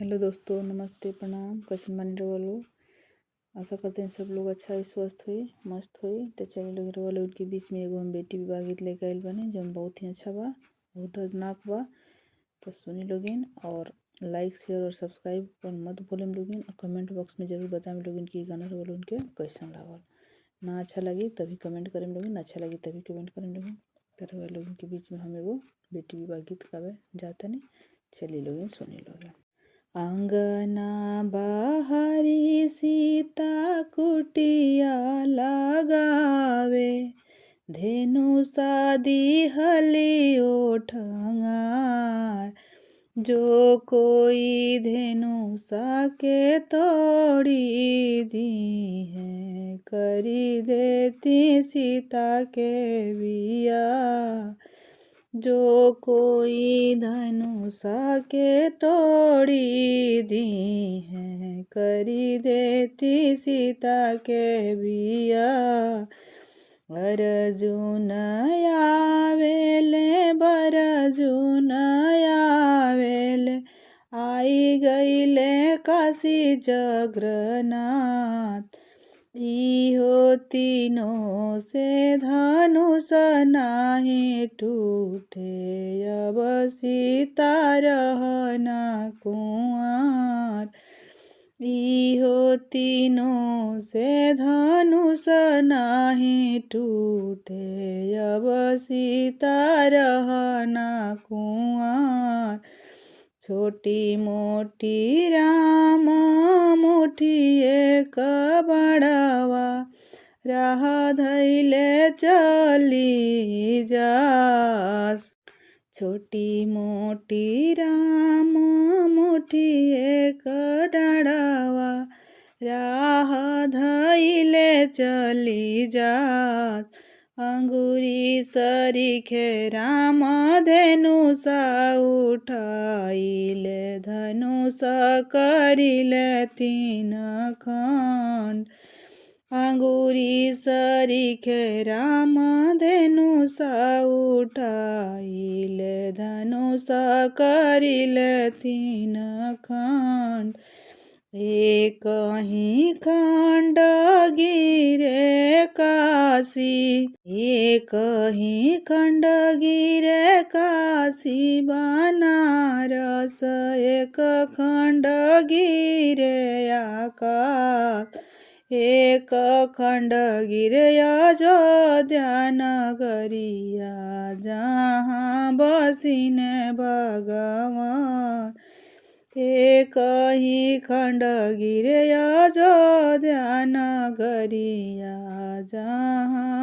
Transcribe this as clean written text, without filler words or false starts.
Hello दोस्तों, नमस्ते, प्रणाम। कैसन बानी रउआ लोग? आशा करते हैं सब लोग अच्छा ही स्वस्थ हुई, मस्त हुई। तो चलिए लोग रउआ लोग के बीच में एगो हम बेटी विवाह गीत लेके आइल बानी जौन बहुत ही अच्छा बा, बहुत दर्दनाक बा। तो सुनी लोगिन और लाइक शेयर और सब्सक्राइब पर मत भूलें लोगिन, और कमेंट बॉक्स में जरूर बताएं लोगिन कि गाना रउआ लोगन के कैसन लागल। ना अच्छा लगी तभी कमेंट करें लोगिन, अच्छा लगी तभी कमेंट करें लोगिन। तो रउआ लोगन के बीच में हम एगो बेटी विवाह गीत गावे जातनी। चलिए लोगिन सुनी लोगिन। आंगना बाहरी सीता कुटिया लगावे, धेनु शादी हली ओठंगार। जो कोई धेनु साके तोड़ी दी है, करी देती सीता के बिया। जो कोई धनुषा के तोड़ी दी है, करी देती सीता के बिया। अर्जुन आवेले बरजुन आवेले, आई गईले काशी जगन्नाथ। इहो तीनों से धनुष नाही टूटे, अब सीता रहना कुंवार। इहो तीनों से धनुष नाही टूटे, अब सीता रहना कुंवार। छोटी मोटी राम मुठिए कबड़वा, राह धैले चली जास। छोटी मोटी राम मुठिए कड़वा, राह धैले चली जास। अंगुरी सरीखे राम धेनुषा उठाइले, धनुष करिले तीन खंड। अंगुरी सरीखे राम धेनुषा उठाइले, धनुष करिले तीन खंड। एक ही खंड गिरे काशी, एक ही खंड गिरे काशी बनारस, एक खंड गिरे आकाश। एक खंड गिरे अयोध्या नगरिया, जहाँ बसिने भगवान। एक ही खंड गिरे अयोध्या नगरिया, जहाँ